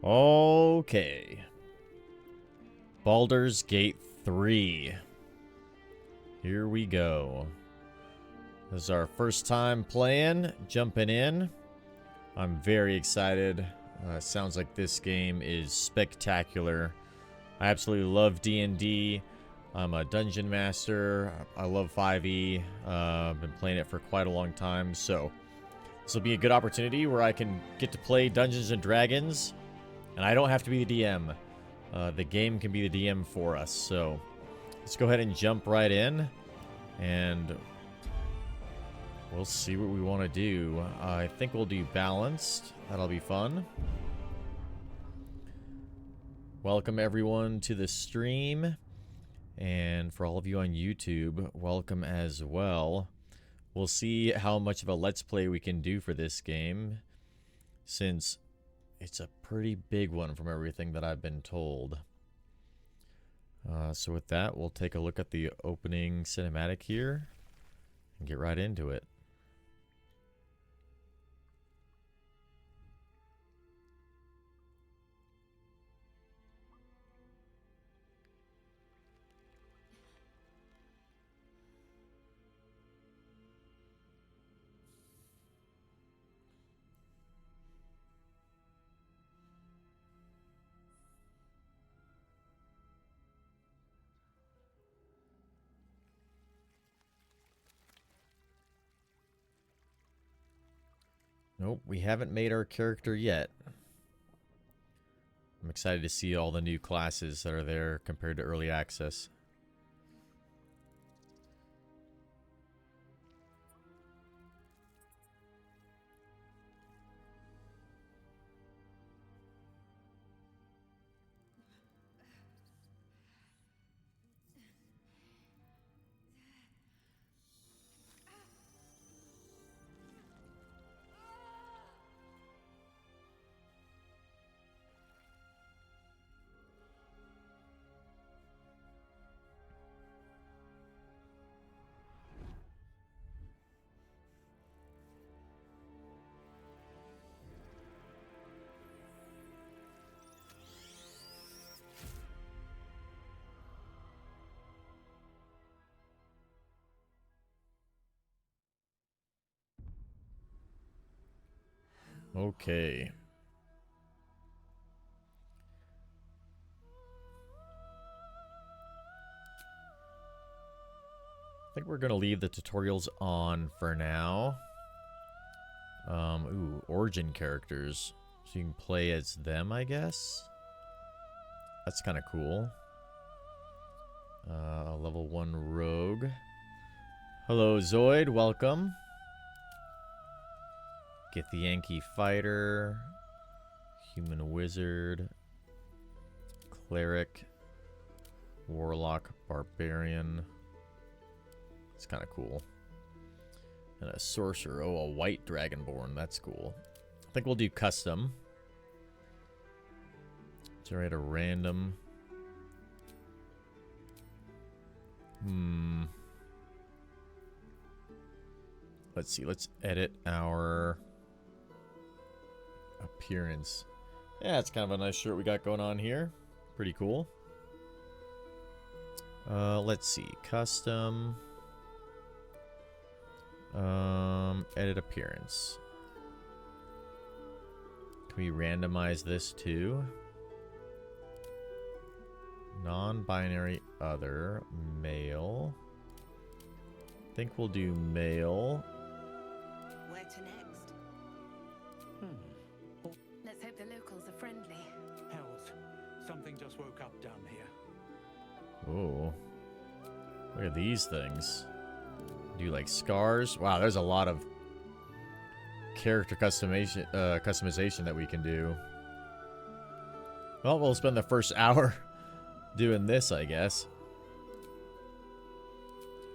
Okay. Baldur's Gate 3. Here we go. This is our first time playing, jumping in. I'm very excited. Sounds like this game is spectacular. I absolutely love D&D. I'm a dungeon master. I love 5e. I've been playing it for quite a long time, so this will be a good opportunity where I can get to play Dungeons and Dragons, and I don't have to be the DM. The game can be the DM for us, so let's go ahead and jump right in, and we'll see what we want to do. I think we'll do balanced. That'll be fun. Welcome everyone to the stream, and for all of you on YouTube, welcome as well. We'll see how much of a let's play we can do for this game, since it's a pretty big one from everything that I've been told. So with that, we'll take a look at the opening cinematic here and get right into it. Nope, we haven't made our character yet. I'm excited to see all the new classes that are there compared to early access. Okay. I think we're going to leave the tutorials on for now. Ooh, origin characters. So you can play as them, I guess? That's kind of cool. Level 1 rogue. Hello, Zoid. Welcome. Get the Yankee fighter. Human wizard. Cleric. Warlock. Barbarian. It's kind of cool. And a sorcerer. Oh, a white dragonborn. That's cool. I think we'll do custom. Generate a random. Let's see. Let's edit our appearance. Yeah, it's kind of a nice shirt we got going on here. Pretty cool. Let's see. Custom. Edit appearance. Can we randomize this too? Non-binary other. Male. I think we'll do male. Where to next? Let's hope the locals are friendly. Hells, something just woke up down here. Oh. Look at these things. Do like scars. Wow, there's a lot of character customization that we can do. Well, we'll spend the first hour doing this, I guess.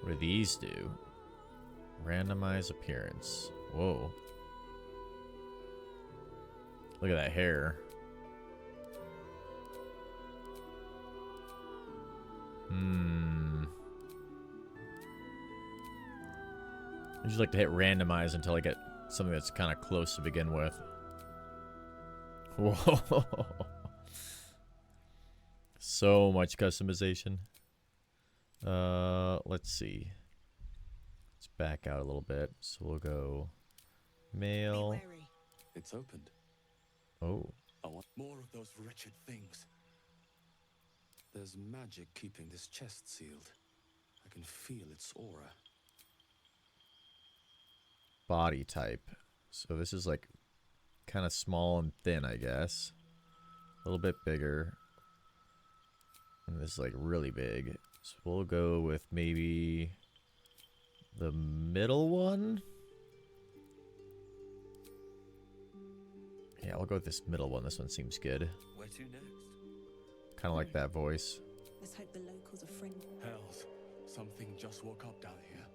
What do these do? Randomize appearance. Whoa. Look at that hair. I just like to hit randomize until I get something that's kind of close to begin with. Whoa. So much customization. Let's see. Let's back out a little bit. So we'll go male. Be wary. It's opened. Oh. I want more of those wretched things. There's magic keeping this chest sealed. I can feel its aura. Body type. So this is like kind of small and thin, I guess. A little bit bigger. And this is like really big. So we'll go with maybe the middle one. Yeah, we'll go with this middle one. This one seems good. Where to next? Kind of like that voice. Let's hope the locals are friendly. Hells, something just woke up down here.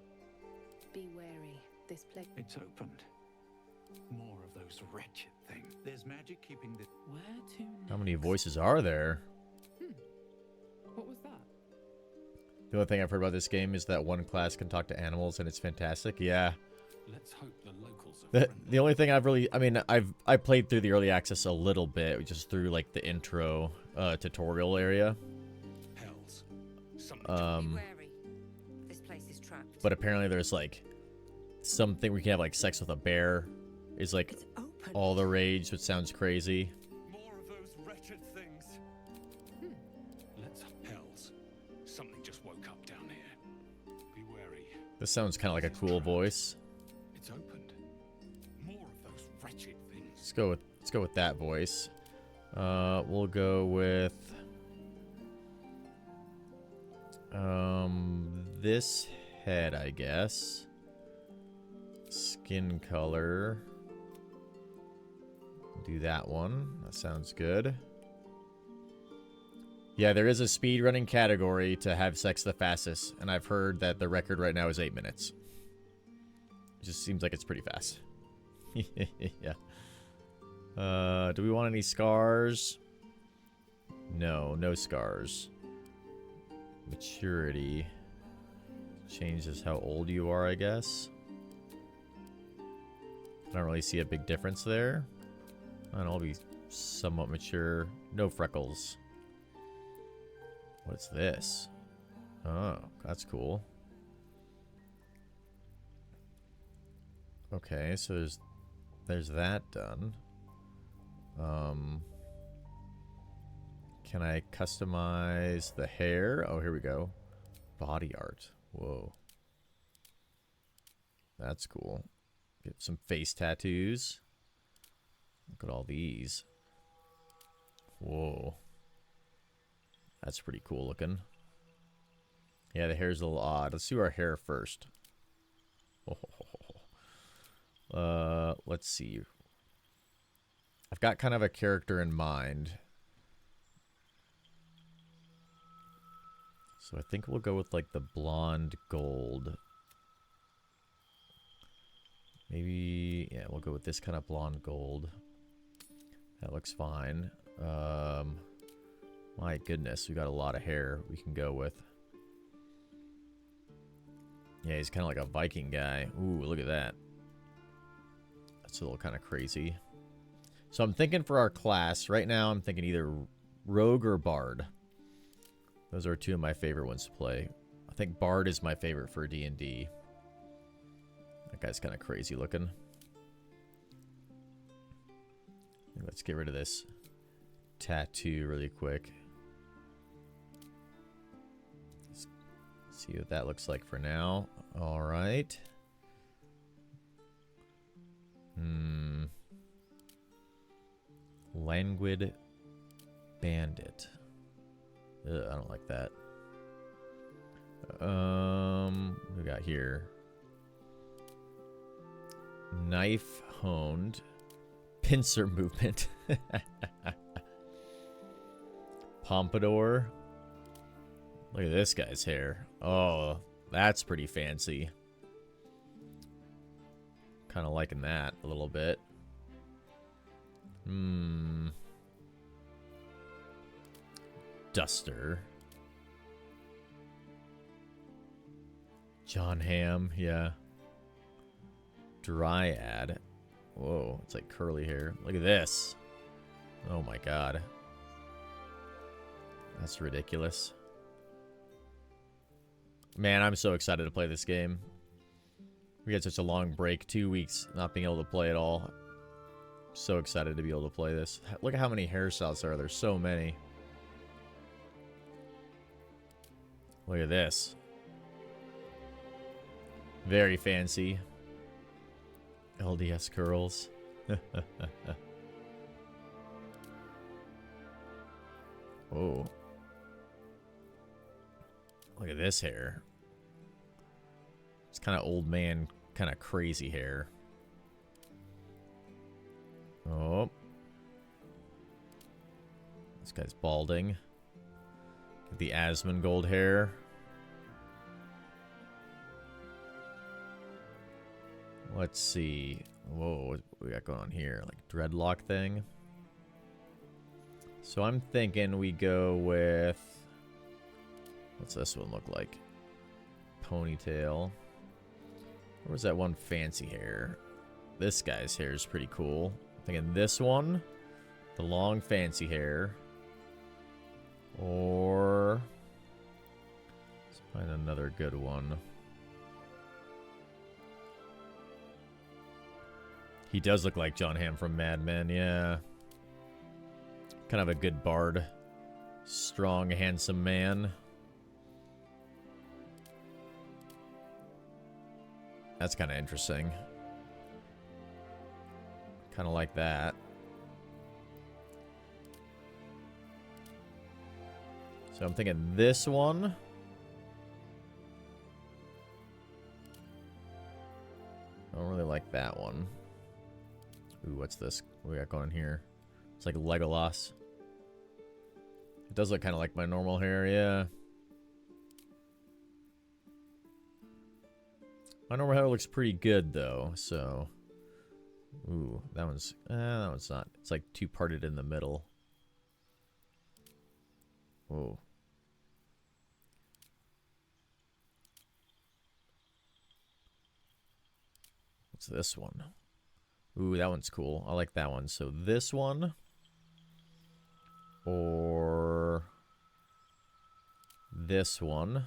Be wary. This place. It's opened. More of those wretched things. There's magic keeping the. Where to next? How many voices are there? What was that? The only thing I've heard about this game is that one class can talk to animals and it's fantastic. Yeah. Let's hope the locals are The only thing I've really, I mean, I played through the early access a little bit, just through like the intro tutorial area. Hells, something Be wary. This place is trapped. But apparently there's like something we can have like sex with a bear is like It's open. all the rage, which sounds crazy. more of those wretched things. Let's. Hells, something just woke up down here. Be wary. This sounds kind of like a cool voice. It's opened. More of those wretched things. Let's go with that voice. We'll go with this head, I guess. Skin color. Do that one. That sounds good. Yeah, there is a speedrunning category to have sex the fastest, and I've heard that the record right now is 8 minutes. It just seems like it's pretty fast. Yeah. Do we want any scars? No, no scars. Maturity changes how old you are, I guess. I don't really see a big difference there. I don't know, I'll be somewhat mature. No freckles. What's this? Oh, that's cool. Okay, so there's that done. Can I customize the hair? Oh, here we go. Body art. Whoa. That's cool. Get some face tattoos. Look at all these. Whoa. That's pretty cool looking. Yeah, the hair's a little odd. Let's do our hair first. Let's see. I've got kind of a character in mind. So I think we'll go with like the blonde gold. Maybe, yeah, we'll go with this kind of blonde gold. That looks fine. My goodness, we got a lot of hair we can go with. Yeah, he's kind of like a Viking guy. Ooh, look at that. That's a little kind of crazy. So I'm thinking for our class, right now I'm thinking either Rogue or Bard. Those are two of my favorite ones to play. I think Bard is my favorite for D&D. That guy's kind of crazy looking. Let's get rid of this tattoo really quick. Let's see what that looks like for now. All right. Languid Bandit. Ugh, I don't like that. What we got here? Knife honed. Pincer movement. Pompadour. Look at this guy's hair. Oh, that's pretty fancy. Kind of liking that a little bit. Duster. John Hamm, yeah. Dryad. Whoa, it's like curly hair. Look at this. Oh my god. That's ridiculous. Man, I'm so excited to play this game. We had such a long break, 2 weeks not being able to play at all. So excited to be able to play this. Look at how many hairstyles there are. There's so many. Look at this. Very fancy. LDS curls. Oh. Look at this hair. It's kind of old man, kind of crazy hair. Oh. This guy's balding. Get the Asmongold hair. Let's see. Whoa, what we got going on here? Like dreadlock thing. So I'm thinking we go with... What's this one look like? Ponytail. Where's that one fancy hair? This guy's hair is pretty cool. I'm thinking this one. The long fancy hair. Or... let's find another good one. He does look like John Hamm from Mad Men, yeah. Kind of a good bard. Strong, handsome man. That's kind of interesting. Kind of like that. So I'm thinking this one. I don't really like that one. Ooh, what's this? What we got going here? It's like Legolas. It does look kind of like my normal hair, yeah. My normal hair looks pretty good, though, so... Ooh, that one's not. It's like two parted in the middle. Whoa. What's this one? Ooh, that one's cool. I like that one. So this one... or... this one...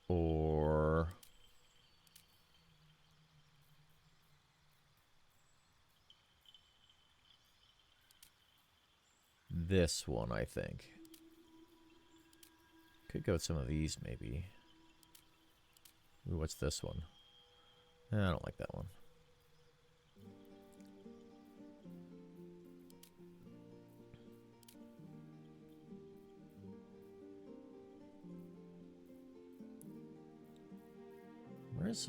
or... this one, I think. Could go with some of these, maybe. Ooh, what's this one? I don't like that one. Where's,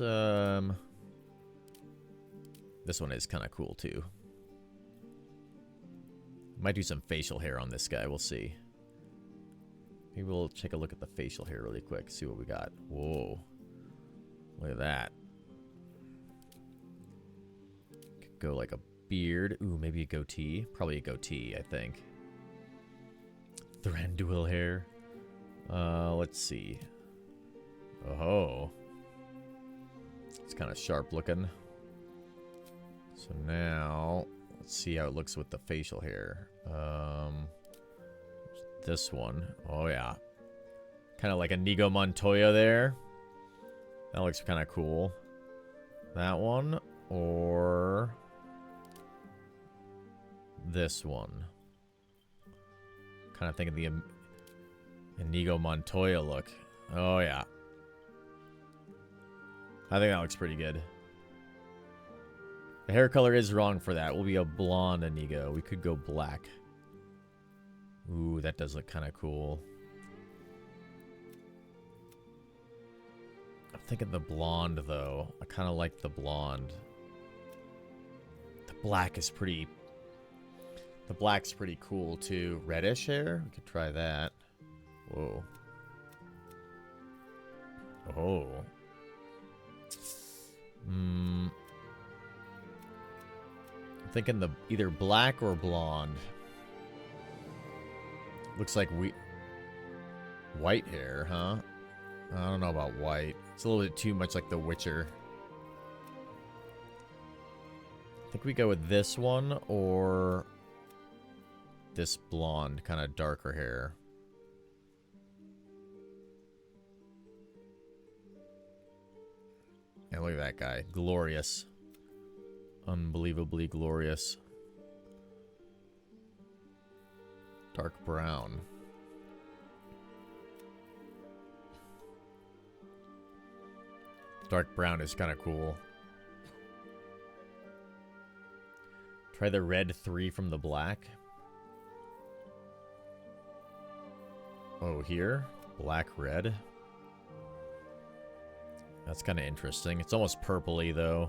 this one is kind of cool, too. Might do some facial hair on this guy, we'll see. Maybe we'll take a look at the facial hair really quick, see what we got. Whoa. Look at that. Could go like a beard. Ooh, maybe a goatee. Probably a goatee, I think. Thranduil hair. Let's see. Oh. It's kind of sharp looking. So now, let's see how it looks with the facial hair. This one. Oh, yeah. Kind of like a Inigo Montoya there. That looks kind of cool. That one. Or... this one. Kind of thinking the Inigo Montoya look. Oh, yeah. I think that looks pretty good. The hair color is wrong for that. We'll be a blonde Inigo. We could go black. Ooh, that does look kind of cool. I'm thinking the blonde, though. I kind of like the blonde. The black is pretty... the black's pretty cool, too. Reddish hair? We could try that. Whoa. Oh. I'm thinking the either black or blonde. Looks like white hair, huh? I don't know about white. It's a little bit too much like The Witcher. I think we go with this one or this blonde, kind of darker hair. And look at that guy. Glorious. Unbelievably glorious. Dark brown. Dark brown is kind of cool. Try the red 3 from the black. Oh, here? Black, red. That's kind of interesting. It's almost purpley, though.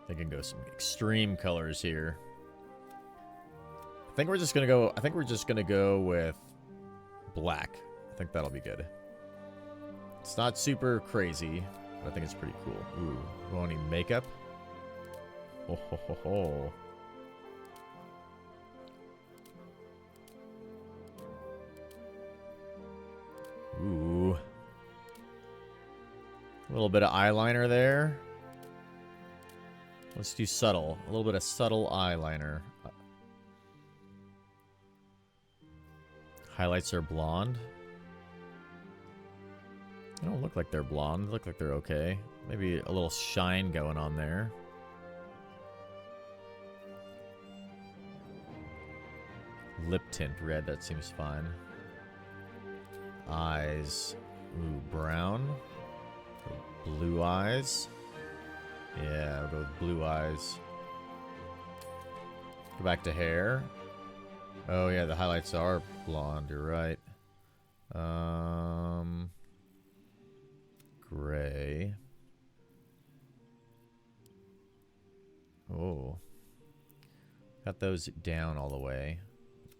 I can go some extreme colors here. I think we're just gonna go with black. I think that'll be good. It's not super crazy, but I think it's pretty cool. Ooh, we want any makeup? Oh ho ho ho. Ooh. A little bit of eyeliner there. Let's do subtle. A little bit of subtle eyeliner. Highlights are blonde. They don't look like they're blonde. They look like they're okay. Maybe a little shine going on there. Lip tint red. That seems fine. Eyes. Ooh, brown. Blue eyes. Yeah, I'll go with blue eyes. Go back to hair. Oh yeah, the highlights are blonde, you're right. Gray. Oh. Got those down all the way.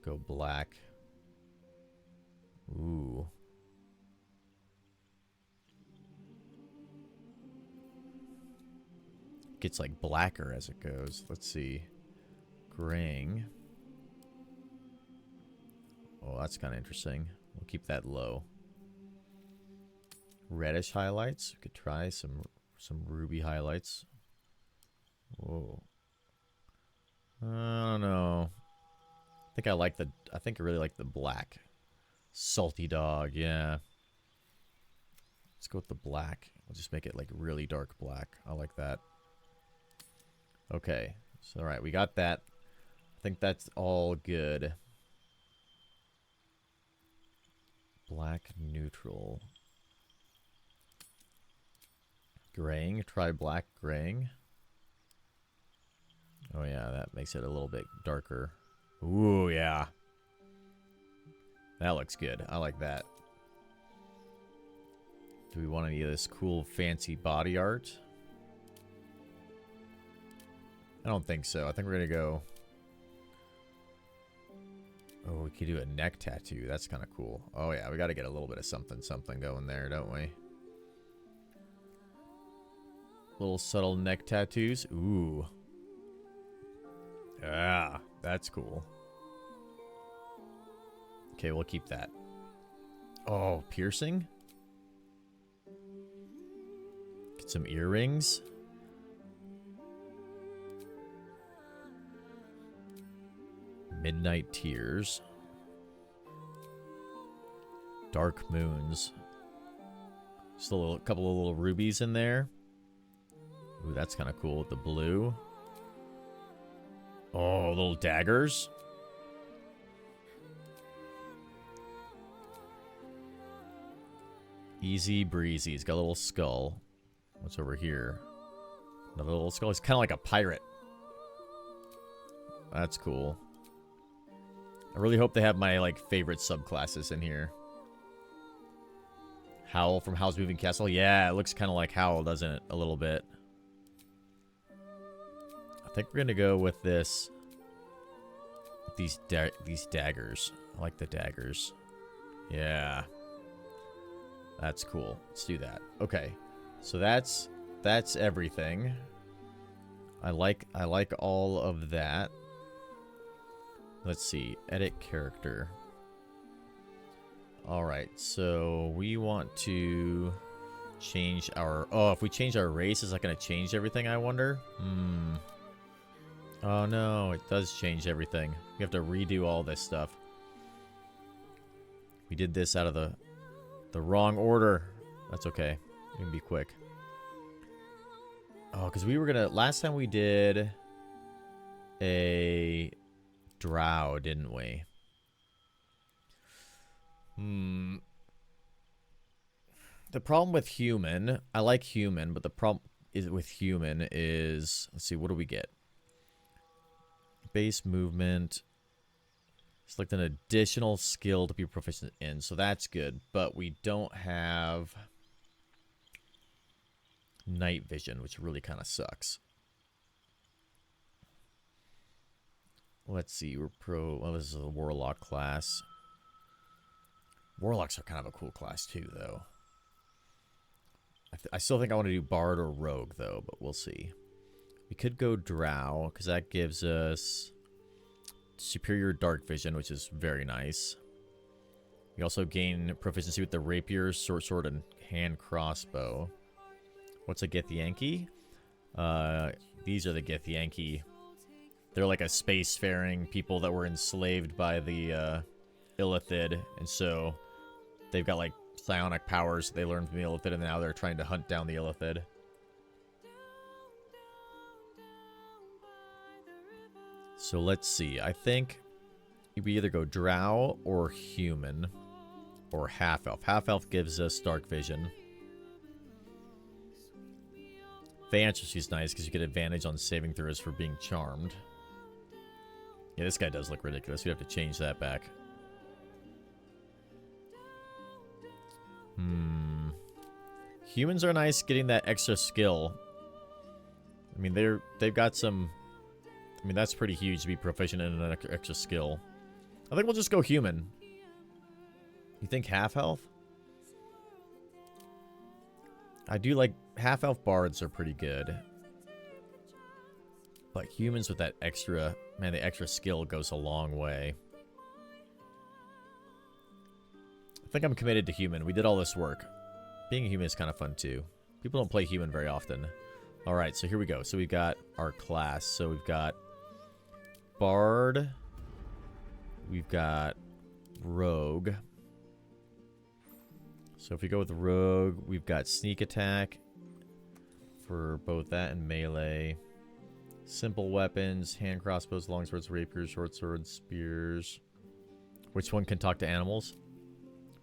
Go black. Ooh. Gets like blacker as it goes. Let's see. Graying. Oh, that's kind of interesting. We'll keep that low. Reddish highlights. We could try some ruby highlights. Whoa. I don't know. I think I really like the black. Salty dog, yeah. Let's go with the black. We'll just make it like really dark black. I like that. Okay. So, all right, we got that. I think that's all good. Black neutral. Graying. Try black graying. Oh, yeah, that makes it a little bit darker. Ooh, yeah. That looks good. I like that. Do we want any of this cool, fancy body art? I don't think so. I think we're going to go... Oh, we could do a neck tattoo. That's kind of cool. Oh, yeah. We got to get a little bit of something going there, don't we? Little subtle neck tattoos. Ooh. Yeah, that's cool. Okay, we'll keep that. Oh, piercing? Get some earrings. Midnight tears. Dark moons. Just a couple of little rubies in there. Ooh, that's kind of cool with the blue. Oh, little daggers. Easy breezy. He's got a little skull. What's over here? Another little skull. He's kind of like a pirate. That's cool. I really hope they have my like favorite subclasses in here. Howl from Howl's Moving Castle. Yeah, it looks kind of like Howl, doesn't it? A little bit. I think we're gonna go with this. These daggers. I like the daggers. Yeah. That's cool. Let's do that. Okay. So that's everything. I like all of that. Let's see. Edit character. Alright, so we want to change our... Oh, if we change our race, is that going to change everything, I wonder? Oh no, it does change everything. We have to redo all this stuff. We did this out of the wrong order. That's okay. We can be quick. Oh, because we were going to... Last time we did a drow, didn't we? The problem with human... I like human, but the problem is with human is... Let's see, what do we get? Base movement. Select an additional skill to be proficient in, so that's good. But we don't have night vision, which really kind of sucks. Let's see, we're pro... Well, this is a warlock class. Warlocks are kind of a cool class too, though. I still think I want to do bard or rogue, though, but we'll see. We could go drow, because that gives us superior dark vision, which is very nice. We also gain proficiency with the rapier, short sword, and hand crossbow. What's a Githyanki? These are the Githyanki. They're like a spacefaring people that were enslaved by the Illithid, and so they've got like psionic powers they learned from the Illithid, and now they're trying to hunt down the Illithid. So let's see. I think we either go drow or human or half-elf. Half-elf gives us dark vision. Fantasy is nice because you get advantage on saving throws for being charmed. Yeah, this guy does look ridiculous. We have to change that back. Humans are nice getting that extra skill. I mean, they've got some... I mean, that's pretty huge to be proficient in an extra skill. I think we'll just go human. You think half-elf? I do like... Half-elf bards are pretty good. But humans with that extra... Man, the extra skill goes a long way. I think I'm committed to human. We did all this work. Being a human is kind of fun, too. People don't play human very often. Alright, so here we go. So we've got our class. So we've got... Bard. We've got rogue. So if we go with rogue, we've got sneak attack for both that and melee. Simple weapons, hand crossbows, long swords, rapiers, short swords, spears. Which one can talk to animals?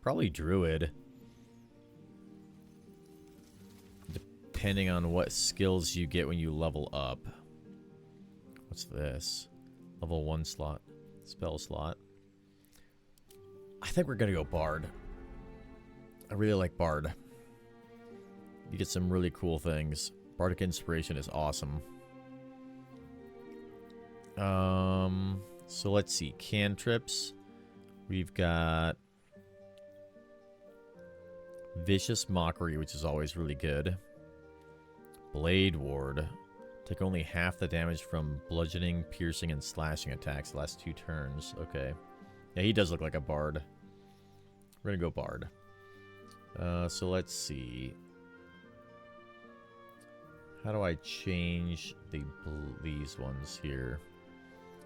Probably druid. Depending on what skills you get when you level up. What's this? Level 1 slot. Spell slot. I think we're going to go Bard. I really like Bard. You get some really cool things. Bardic Inspiration is awesome. So let's see. Cantrips. We've got Vicious Mockery, which is always really good. Blade Ward. Take only half the damage from bludgeoning, piercing, and slashing attacks the last 2 turns. Okay. Yeah, he does look like a bard. We're gonna go bard. So let's see. How do I change these ones here?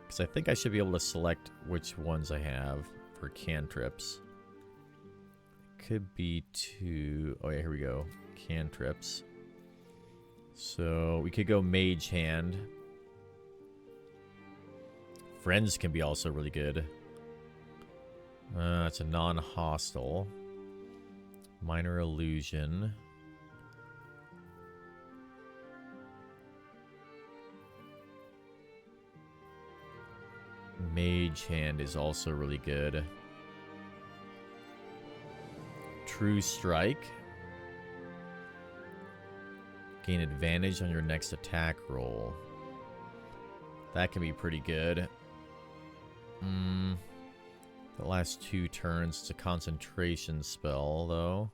Because I think I should be able to select which ones I have for cantrips. Could be 2... Oh yeah, here we go. Cantrips. So we could go Mage Hand. Friends can be also really good. It's a non-hostile. Minor Illusion. Mage Hand is also really good. True Strike. Gain advantage on your next attack roll. That can be pretty good. The last 2 turns, it's a concentration spell, though.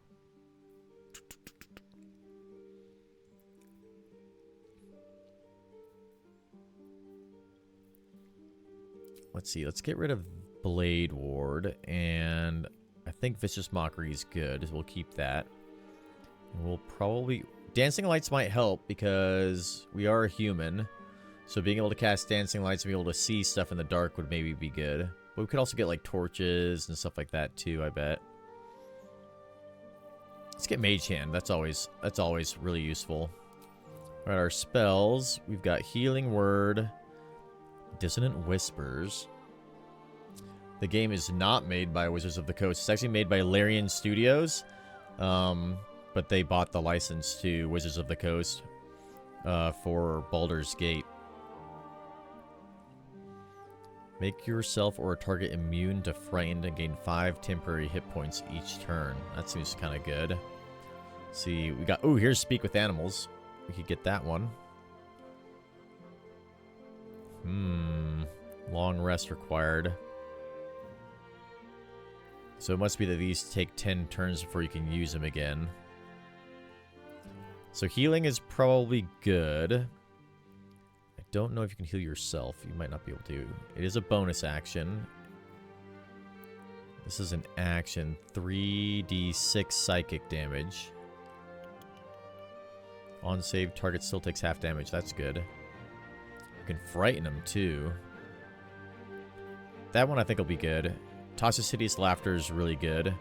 Let's see, let's get rid of Blade Ward, and I think Vicious Mockery is good. We'll keep that. And we'll probably... Dancing Lights might help because we are a human. So being able to cast Dancing Lights and be able to see stuff in the dark would maybe be good. But we could also get like torches and stuff like that too, I bet. Let's get Mage Hand. That's always really useful. Alright, our spells. We've got Healing Word, Dissonant Whispers. The game is not made by Wizards of the Coast. It's actually made by Larian Studios. But they bought the license to Wizards of the Coast for Baldur's Gate. Make yourself or a target immune to frightened and gain 5 temporary hit points each turn. That seems kind of good. Let's see, we got... Ooh, here's Speak with Animals. We could get that one. Long rest required. So it must be that these take 10 turns before you can use them again. So healing is probably good. I don't know if you can heal yourself. You might not be able to. It is a bonus action. This is an action. 3d6 psychic damage. On save, target still takes half damage. That's good. You can frighten them too. That one I think will be good. Toxicity's Laughter is really good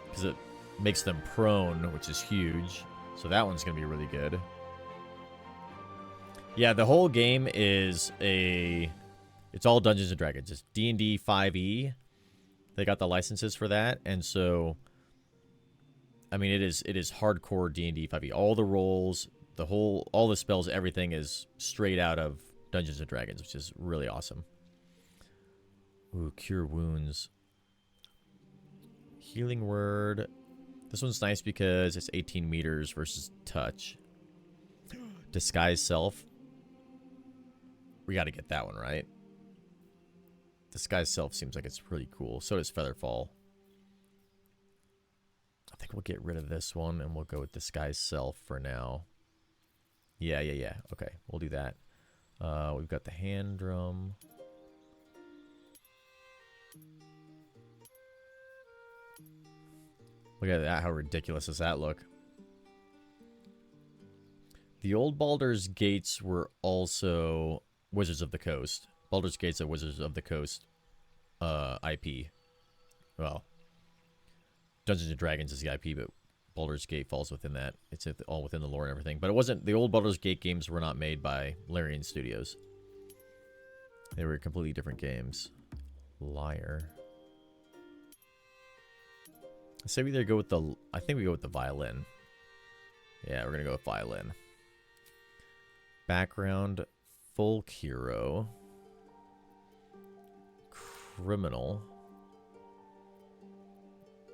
because it makes them prone, which is huge. So that one's going to be really good. Yeah, the whole game is it's all Dungeons & Dragons. It's D&D 5e. They got the licenses for that. And so, I mean, it is hardcore D&D 5e. All the rolls, all the spells, everything is straight out of Dungeons & Dragons, which is really awesome. Ooh, Cure Wounds. Healing Word. This one's nice because it's 18 meters versus touch. Disguise Self. We got to get that one, right? Disguise Self seems like it's really cool. So does Featherfall. I think we'll get rid of this one and we'll go with Disguise Self for now. Yeah. Okay, we'll do that. We've got the Hand Drum. Look at that. How ridiculous does that look? The old Baldur's Gates were also Wizards of the Coast. Baldur's Gate's a Wizards of the Coast IP. Well, Dungeons & Dragons is the IP, but Baldur's Gate falls within that. It's all within the lore and everything. But it wasn't... The old Baldur's Gate games were not made by Larian Studios. They were completely different games. Liar. So we either go with the... I think we go with the violin. Yeah, we're going to go with violin. Background, folk hero. Criminal.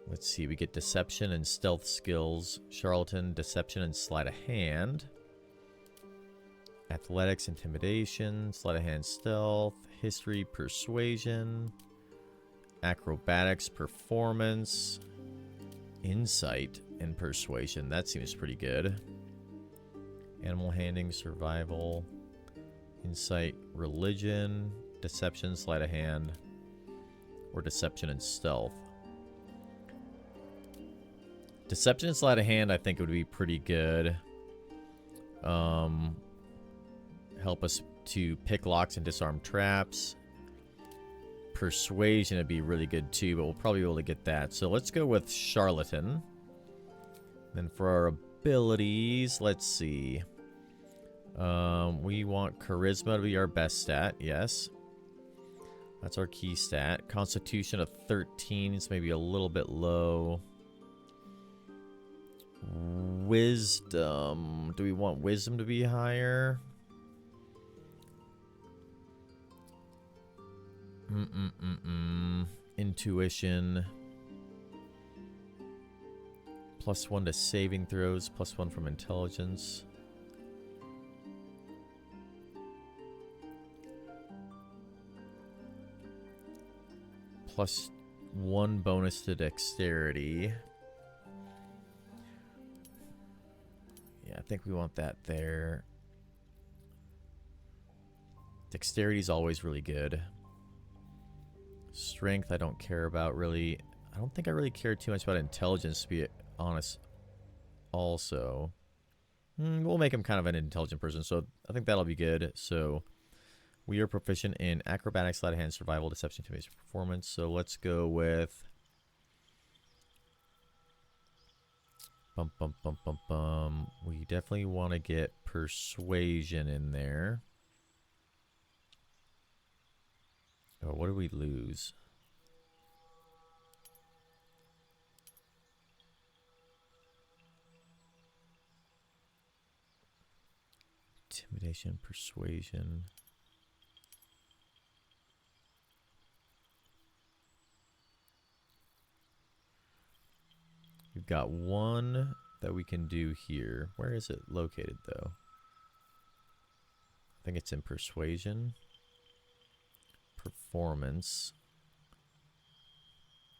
Let's see, we get deception and stealth skills. Charlatan, deception and sleight of hand. Athletics, intimidation, sleight of hand, stealth. History, persuasion. Acrobatics, performance. Insight and persuasion. That seems pretty good. Animal handling, survival, insight, religion, deception, sleight of hand, or deception and stealth. Deception and sleight of hand, I think, would be pretty good. Help us to pick locks and disarm traps. Persuasion would be really good too, but we'll probably be able to get that. So let's go with Charlatan. Then for our abilities, let's see. We want Charisma to be our best stat, yes. That's our key stat. Constitution of 13 is maybe a little bit low. Wisdom. Do we want Wisdom to be higher? Intuition. +1 to saving throws, +1 from intelligence. +1 bonus to dexterity. Yeah, I think we want that there. Dexterity is always really good. Strength, I don't care about really. I don't think I really care too much about intelligence, to be honest. Also, we'll make him kind of an intelligent person, so I think that'll be good. So we are proficient in acrobatics, sleight of hand, survival, deception, intimidation, performance. So let's go with bum bum bum bum bum. We definitely want to get persuasion in there. Oh, what do we lose? Intimidation, persuasion. We've got one that we can do here. Where is it located, though? I think it's in persuasion. Performance.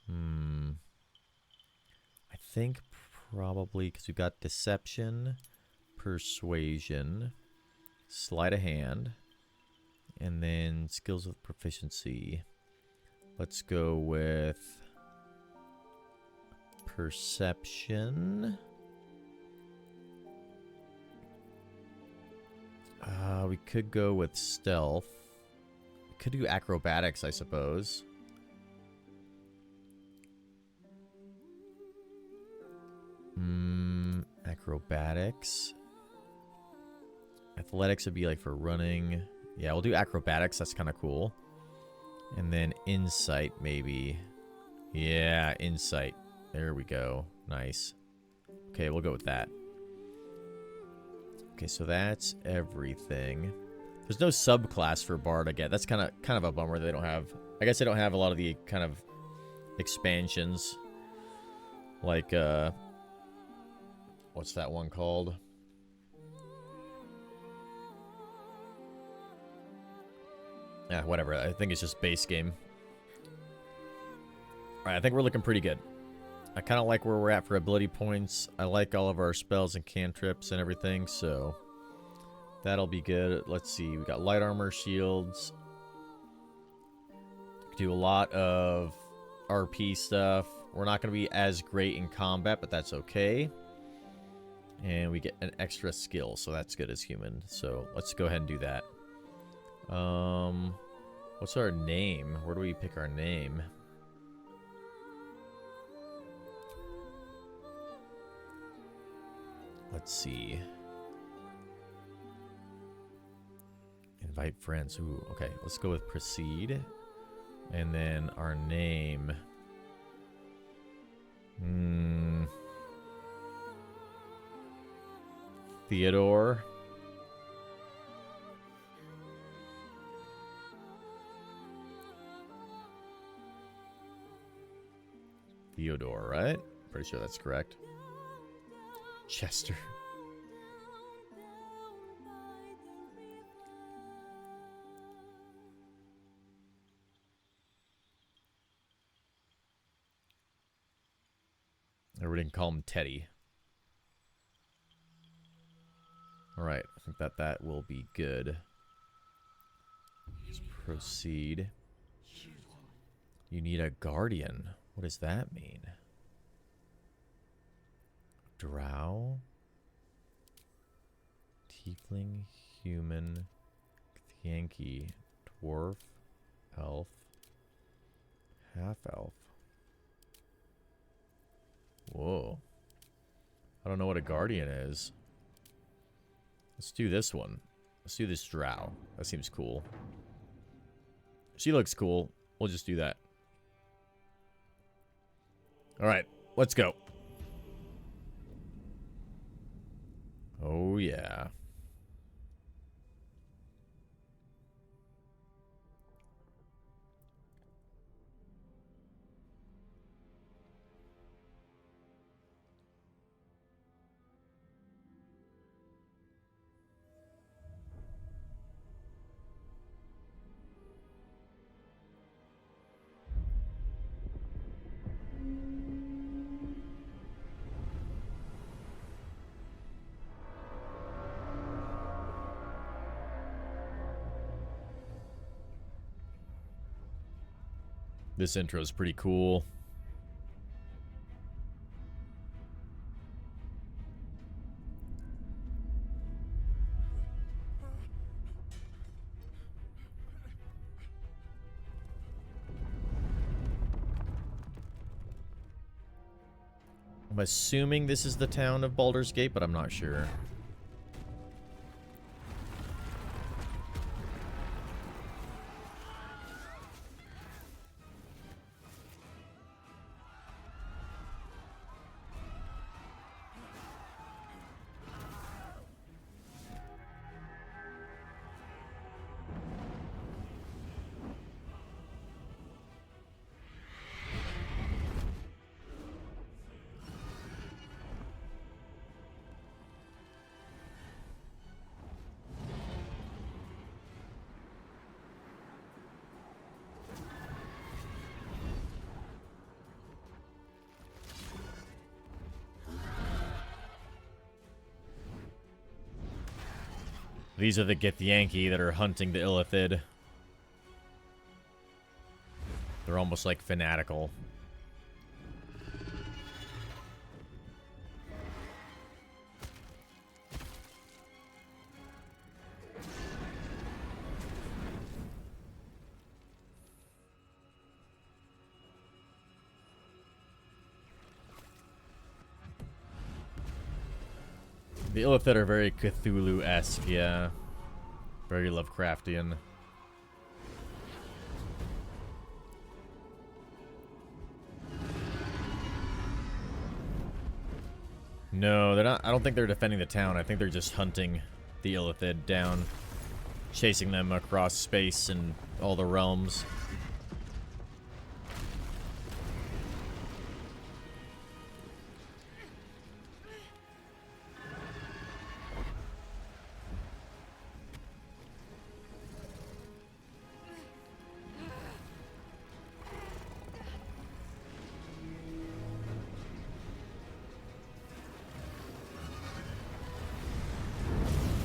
I think probably because we've got deception, persuasion, sleight of hand, and then skills of proficiency. Let's go with perception. We could go with stealth. We could do acrobatics, I suppose. Acrobatics. Athletics would be like for running. Yeah, we'll do acrobatics. That's kind of cool. And then insight, maybe. Yeah, insight. There we go. Nice. Okay, we'll go with that. Okay, so that's everything. There's no subclass for Bard again. That's kind of a bummer they don't have. I guess they don't have a lot of the kind of expansions. Like, what's that one called? Yeah, whatever. I think it's just base game. Alright, I think we're looking pretty good. I kind of like where we're at for ability points. I like all of our spells and cantrips and everything, so that'll be good. Let's see. We got light armor, shields. Do a lot of RP stuff. We're not going to be as great in combat, but that's okay. And we get an extra skill, so that's good as human. So let's go ahead and do that. What's our name? Where do we pick our name? Let's see. Invite friends. Ooh, okay. Let's go with proceed. And then our name. Theodore. Theodore, right? Pretty sure that's correct. Chester. Everybody can call him Teddy. Alright, I think that will be good. Let's proceed. You need a guardian. What does that mean? Drow? Tiefling, human, Yankee, dwarf, elf, half-elf. Whoa. I don't know what a guardian is. Let's do this one. Let's do this drow. That seems cool. She looks cool. We'll just do that. Alright, let's go. Oh, yeah. This intro is pretty cool. I'm assuming this is the town of Baldur's Gate, but I'm not sure. These are the Githyanki that are hunting the Illithid. They're almost like fanatical. The Illithid are very Cthulhu-esque, yeah. Very Lovecraftian. No, they're not. I don't think they're defending the town. I think they're just hunting the Illithid down, chasing them across space and all the realms.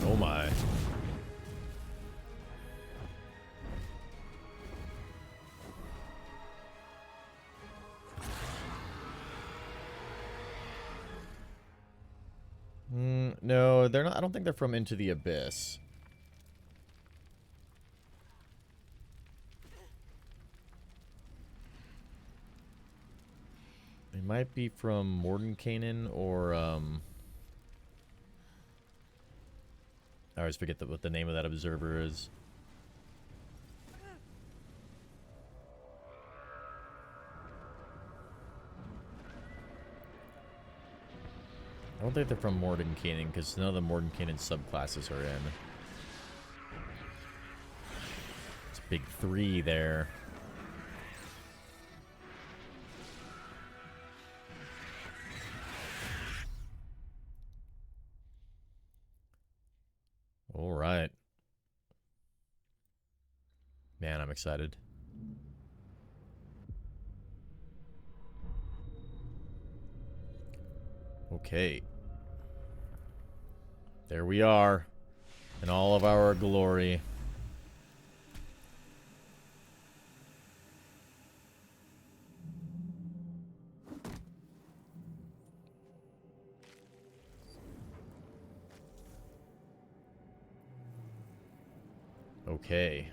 Oh my. No, they're not. I don't think they're from Into the Abyss. They might be from Mordenkainen or I always forget what the name of that observer is. I don't think they're from Mordenkainen because none of the Mordenkainen subclasses are in. It's a big 3 there. All right. Man, I'm excited. Okay. There we are. In all of our glory. Okay.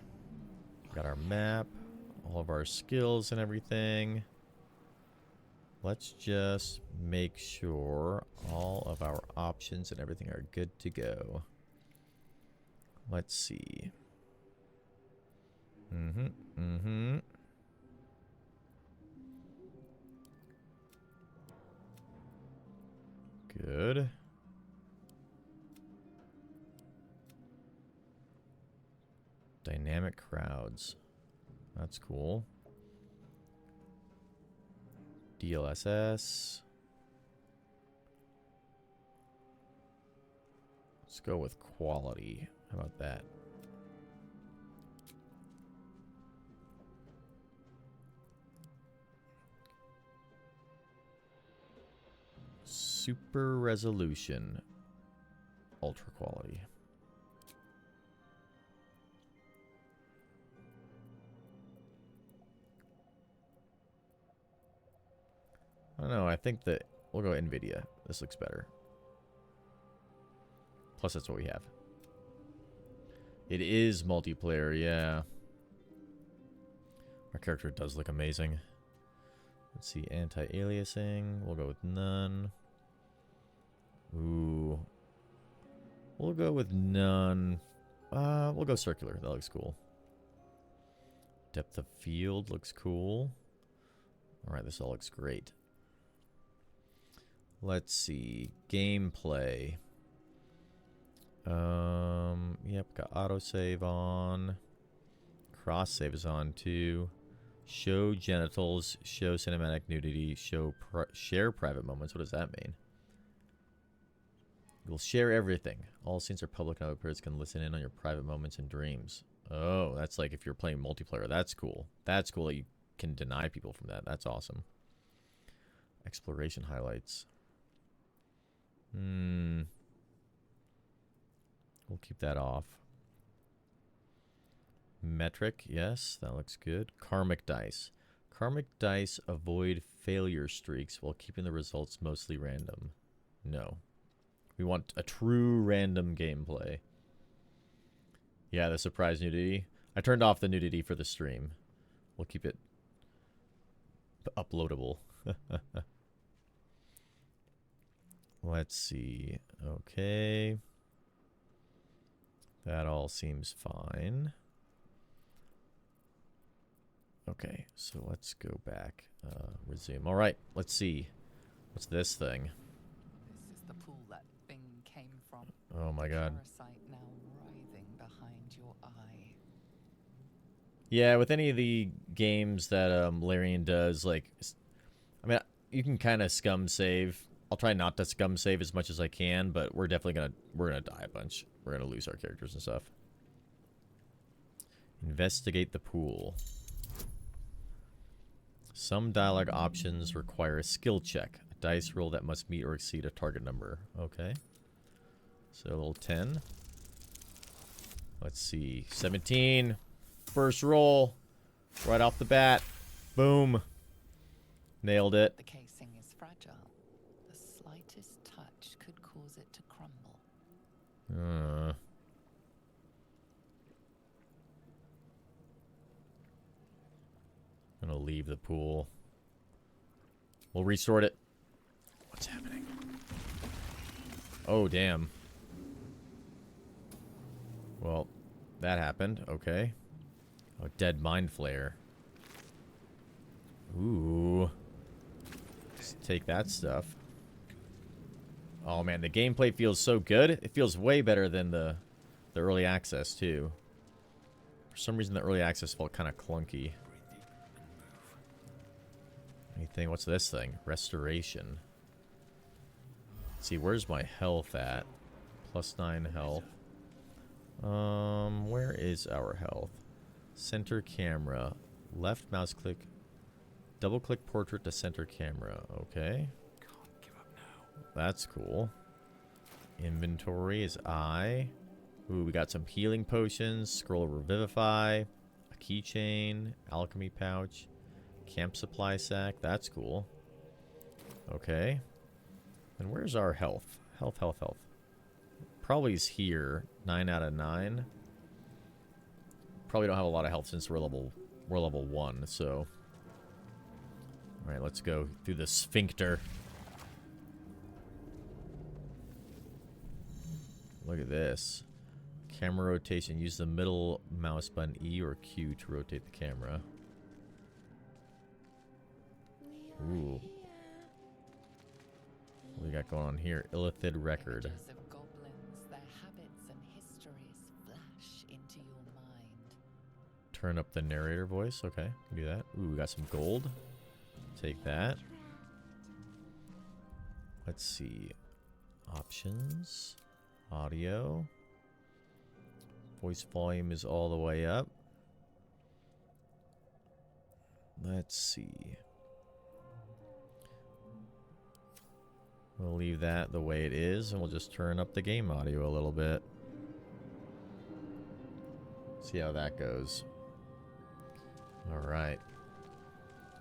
Got our map, all of our skills and everything. Let's just make sure all of our options and everything are good to go. Let's see. Good. Dynamic crowds. That's cool. DLSS. Let's go with quality. How about that? Super resolution. Ultra quality. I don't know. I think that we'll go NVIDIA. This looks better. Plus, that's what we have. It is multiplayer, yeah. Our character does look amazing. Let's see, anti-aliasing. We'll go with none. Ooh. We'll go with none. We'll go circular. That looks cool. Depth of field looks cool. Alright, this all looks great. Let's see. Gameplay. Yep, got autosave on. Cross save is on too. Show genitals, show cinematic nudity, share private moments. What does that mean? You'll share everything. All scenes are public and other players can listen in on your private moments and dreams. Oh, that's like if you're playing multiplayer. That's cool. That's cool that you can deny people from that. That's awesome. Exploration highlights. We'll keep that off. Metric, yes, that looks good. Karmic dice. Karmic dice avoid failure streaks while keeping the results mostly random. No. We want a true random gameplay. Yeah, the surprise nudity. I turned off the nudity for the stream. We'll keep it uploadable. Let's see. Okay. That all seems fine. Okay, so let's go back. Resume. All right, let's see. What's this thing? This is the pool that thing came from. Oh my god. Parasite now writhing behind your eye. Yeah, with any of the games that Larian does, like, I mean, you can kind of scum save. I'll try not to scum save as much as I can, but we're definitely gonna die a bunch. We're gonna lose our characters and stuff. Investigate the pool. Some dialogue options require a skill check. A dice roll that must meet or exceed a target number. Okay. So a little 10. Let's see. 17. First roll. Right off the bat. Boom. Nailed it. The casing is fragile. The slightest touch could cause it to crumble. I'm gonna leave the pool. We'll resort it. What's happening? Oh, damn. Well, that happened. Okay. Oh, dead mind flare. Ooh. Let's take that stuff. Oh, man, the gameplay feels so good. It feels way better than the early access, too. For some reason, the early access felt kind of clunky. Anything? What's this thing? Restoration. Let's see, where's my health at? +9 health. Where is our health? Center camera. Left mouse click. Double click portrait to center camera. Okay. Can't give up now. That's cool. Inventory is I. Ooh, we got some healing potions. Scroll revivify. A keychain. Alchemy pouch. Camp supply sack. That's cool. Okay. And where's our health? Health. Probably is here. 9 out of 9. Probably don't have a lot of health since we're level 1, so. Alright, let's go through the sphincter. Look at this. Camera rotation. Use the middle mouse button E or Q to rotate the camera. Ooh. What do we got going on here? Illithid record. Images of goblins, their habits and histories flash into your mind. Turn up the narrator voice. Okay, can do that. Ooh, we got some gold. Take that. Let's see. Options. Audio. Voice volume is all the way up. Let's see. We'll leave that the way it is, and we'll just turn up the game audio a little bit. See how that goes. Alright.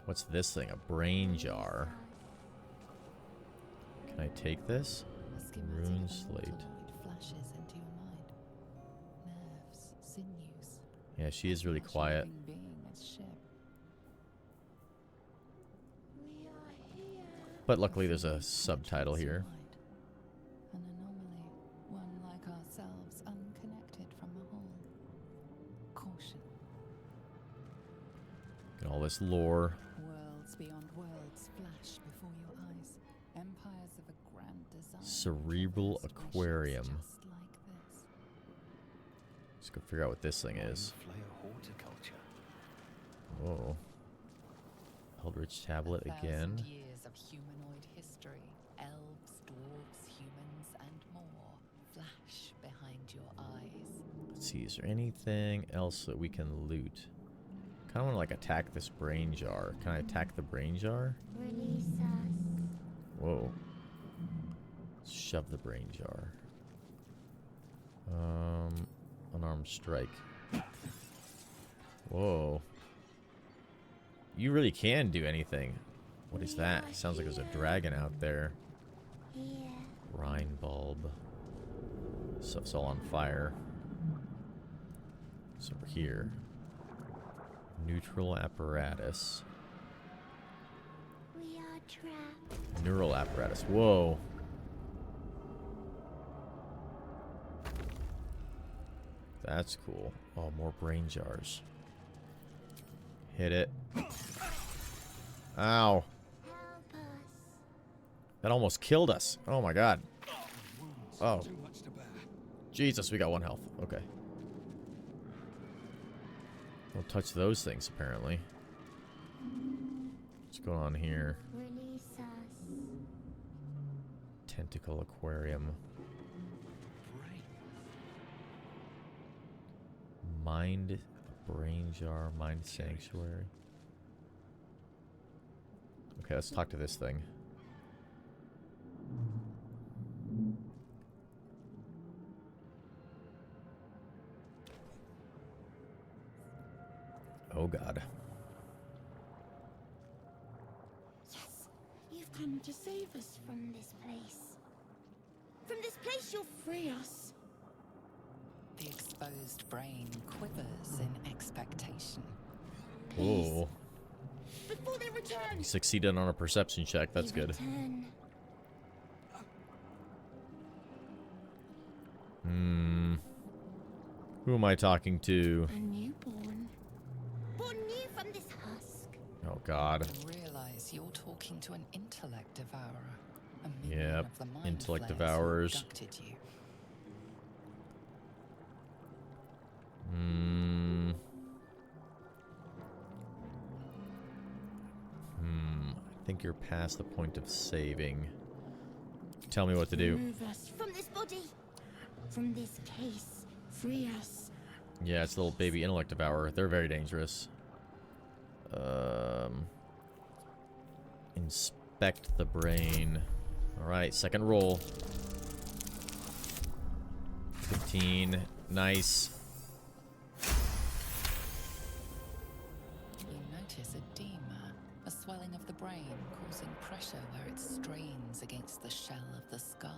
What's this thing? A brain jar. Can I take this? A schematic Rune of a slate. mortaloid flashes into your mind. Nerves, sinews. Yeah, she is really Flash quiet. living being as ship. But luckily there's a subtitle here. An anomaly, one like ourselves, unconnected from the whole. Caution. Get all this lore. Worlds beyond worlds flash before your eyes. Empires of a grand design. Cerebral traverse aquarium. oceans just like this. Let's go figure out what this thing is. Flair horticulture. Whoa. Eldritch tablet again. 1,000 years of humanoid history. Elves, dwarves, humans, and more flash behind your eyes. Let's see, is there anything else that we can loot? Kind of want to like attack this brain jar. Can I attack the brain jar? Release us. Whoa. Let's shove the brain jar. Unarmed strike. Whoa. You really can do anything. What is that? Sounds like there's a dragon out there. Here. Rhine bulb. Stuff's all on fire. It's over here. Neutral apparatus. We are trapped. Neural apparatus. Whoa. That's cool. Oh, more brain jars. Hit it. Ow. Help us. That almost killed us. Oh my god. Oh. Too much to bear. Jesus, we got 1 health. Okay. Don't touch those things, apparently. What's going on here? Release us. Tentacle aquarium. Mind brain jar, mind sanctuary. Okay, let's talk to this thing. Oh god. Yes, you've come to save us from this place. From this place, you'll free us. The exposed brain quivers in expectation. Oh. Before they return. He succeeded on a perception check. That's They good. return. Who am I talking to? A newborn. Born new from this husk. Oh god. Realize you're talking to an intellect devourer. A minion Yep, of the mind intellect flayers who devourers. abducted you. I think you're past the point of saving. Tell me what to do. Remove us from this body. From this case. Free us. Yeah, it's a little baby intellect devourer. They're very dangerous. Inspect the brain. Alright, second roll. 15. Nice. You notice edema, a swelling of the brain causing pressure where it strains against the shell of the skull.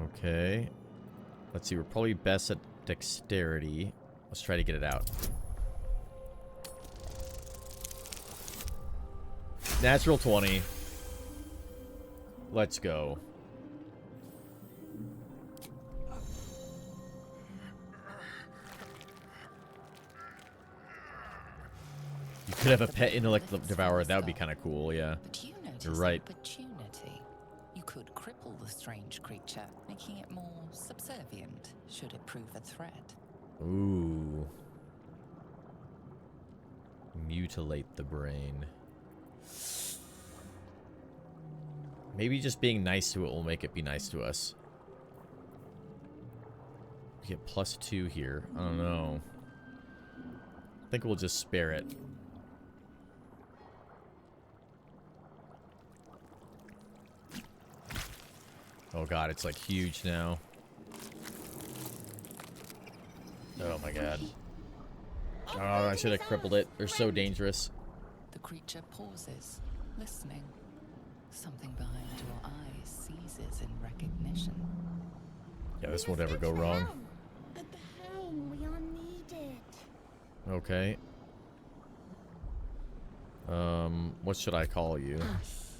Okay. Let's see, we're probably best at dexterity. Let's try to get it out. Natural 20. Let's go. You could have a pet intellect devourer. That would be kind of cool, yeah. But you notice You're right. opportunity. You could cripple the strange creature, making it more subservient should it prove a threat. Ooh. Mutilate the brain. Maybe just being nice to it will make it be nice to us. We get +2 here. I don't know. I think we'll just spare it. Oh god, it's like huge now. Oh my god. Oh, I should have crippled it. They're so dangerous. The creature pauses, listening. Something behind your eyes seizes in recognition. Yeah, this won't ever go wrong. At the helm, we are needed. Okay. What should I call you? Us.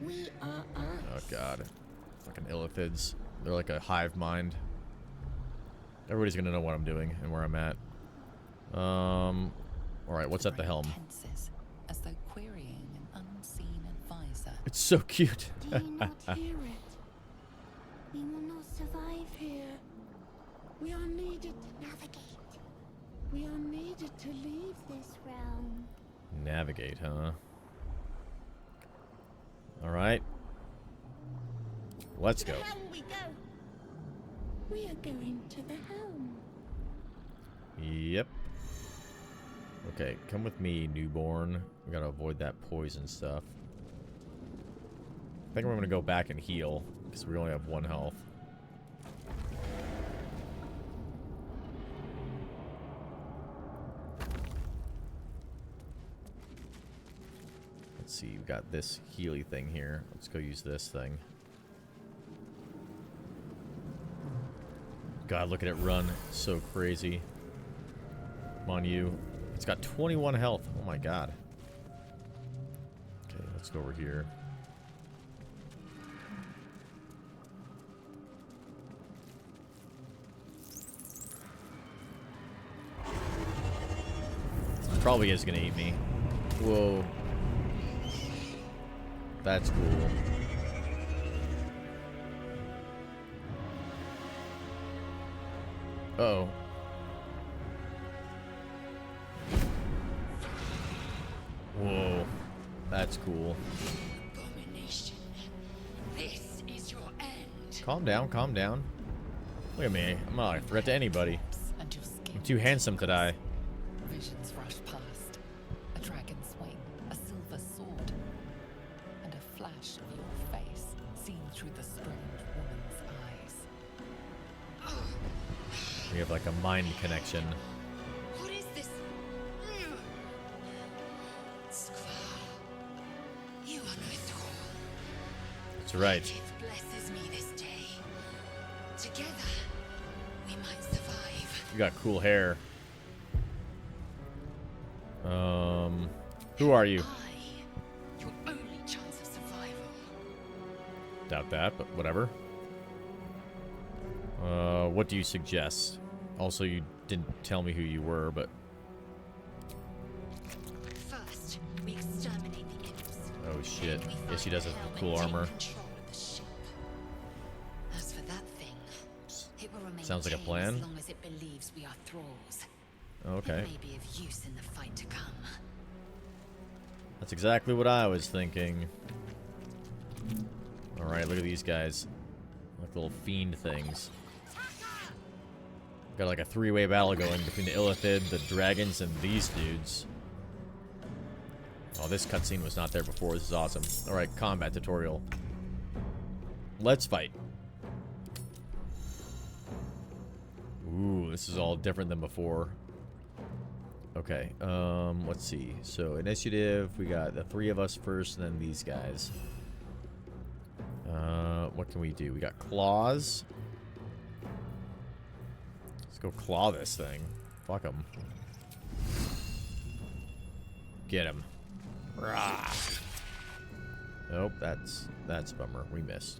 We are us. Oh god. Fucking illithids. They're like a hive mind. Everybody's gonna know what I'm doing and where I'm at. Alright, what's at the helm? Tenses, as though querying an unseen advisor. It's so cute. Do you not hear it? We will not survive here. We are needed to navigate. We are needed to leave this realm. Navigate, huh? Alright. Let's go. To the helm we go. We are going to the helm. Yep. Okay, come with me, newborn. We gotta avoid that poison stuff. I think we're gonna go back and heal, because we only have 1 health. Let's see, we got this Healy thing here. Let's go use this thing. God, look at it run. So crazy. Come on, you. It's got 21 health. Oh my god. Okay, let's go over here. Probably is gonna eat me. Whoa. That's cool. Uh-oh. Whoa. That's cool. Abomination. This is your end. Calm down, calm down. Look at me. I'm not a threat to anybody. And your skin I'm too handsome to die. Visions rush past. A dragon's wing, a silver sword, and a flash of your face seen through the strange woman's eyes. We have like a mind connection. What is this? Skvar. You are no thrall. That's right. It blesses me this day. Together, we might survive. You got cool hair. Who are you? Your only chance of survival. Doubt that, but whatever. What do you suggest? Also, you didn't tell me who you were, but... First, we exterminate the imps. Oh shit. Then we Yes, she find does have the helm cool and take armor. control of the ship. As for that thing, it will remain Sounds like a tame plan. as long as it believes we are thralls. Okay. It may be of use in the fight to come. That's exactly what I was thinking. Alright, look at these guys. Like little fiend things. Got like a 3-way battle going between the Illithid, the dragons, and these dudes. Oh, this cutscene was not there before. This is awesome. Alright, combat tutorial. Let's fight. Ooh, this is all different than before. Okay, let's see. So, initiative, we got the 3 of us first, and then these guys. What can we do? We got claws. Let's go claw this thing. Fuck him. Get him. Rah. Nope, that's a bummer. We missed.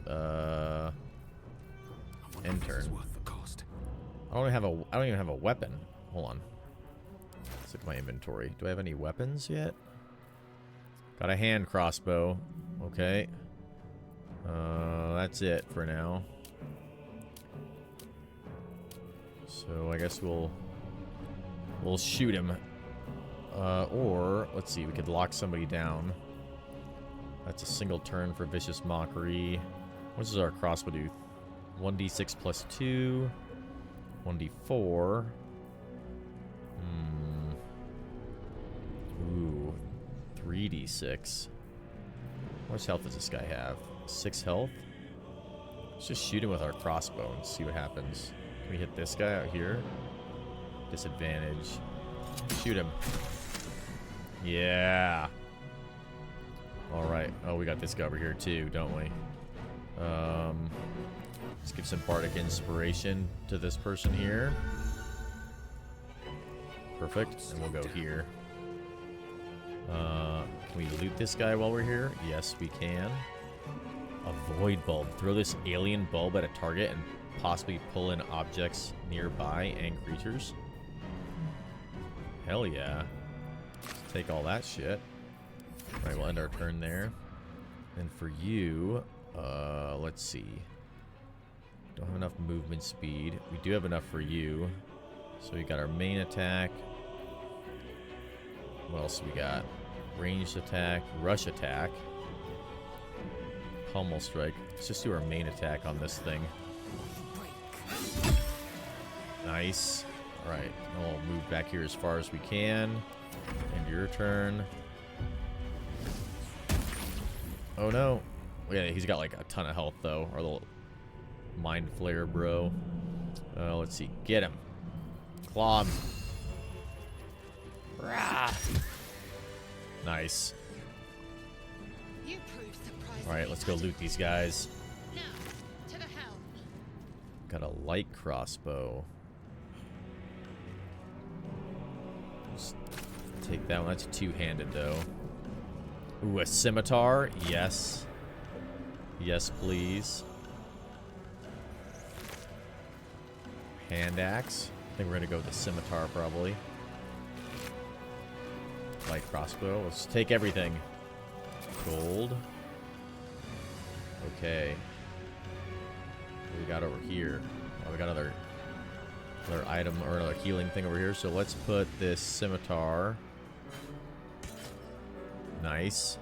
End turn. Worth the cost. I don't even have a weapon. Hold on. Let's look at my inventory. Do I have any weapons yet? Got a hand crossbow. Okay. That's it for now. So I guess we'll shoot him. Or let's see, we could lock somebody down. That's a single turn for vicious mockery. What does our crossbow do? 1d6 plus 2. 1d4. Ooh. 3d6. How much health does this guy have? 6 health? Let's just shoot him with our crossbow and see what happens. Can we hit this guy out here? Disadvantage. Shoot him. Yeah. Alright. Oh, we got this guy over here too, don't we? Let's give some bardic inspiration to this person here. Perfect. And we'll go here. Can we loot this guy while we're here? Yes, we can. A void bulb. Throw this alien bulb at a target and possibly pull in objects nearby and creatures. Hell yeah. Let's take all that shit. Alright, we'll end our turn there. And for you, let's see. Don't have enough movement speed. We do have enough for you. So we got our main attack. What else we got? Ranged attack, rush attack, pummel strike. Let's just do our main attack on this thing. Nice. Alright, we'll move back here as far as we can. End your turn. Oh no. Yeah, he's got like a ton of health though. Our little mind flare bro. Let's see. Get him. Claw him. Rah. Nice. Alright, let's go loot these guys. Now, to the helm. Got a light crossbow. Just take that one. That's two-handed though. Ooh, a scimitar? Yes. Yes, please. Hand axe. I think we're gonna go with the scimitar probably. Light crossbow. Let's take everything. Gold. Okay. What do we got over here? Oh, we got another item or another healing thing over here. So let's put this scimitar. Nice.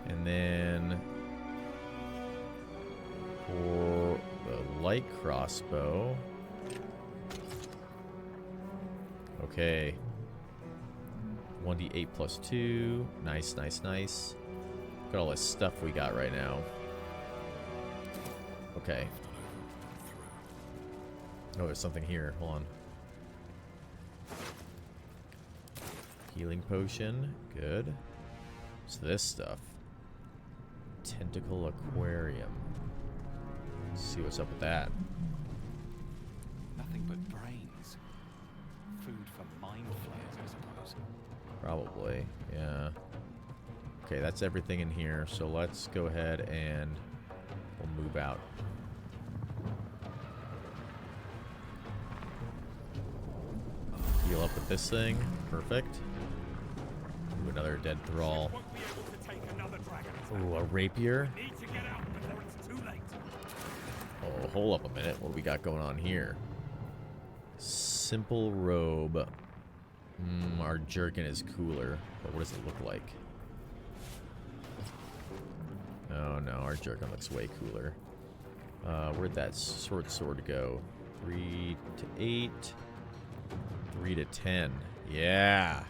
And then for the light crossbow. Okay. 1d8 plus 2. Nice, nice, nice. Look at all this stuff we got right now. Okay. Oh, there's something here. Hold on. Healing potion. Good. What's this stuff? Tentacle aquarium. Let's see what's up with that. Nothing but brains. Food for mind flayers, I suppose. Probably, yeah. Okay, that's everything in here. So let's go ahead and we'll move out. Heal up with this thing. Perfect. Ooh, another dead thrall. Ooh, a rapier. Oh, hold up a minute. What do we got going on here? Simple robe. Our jerkin is cooler, but what does it look like? Oh no, our jerkin looks way cooler. Where'd that sword go? 3 to 8. 3 to 10. Yeah.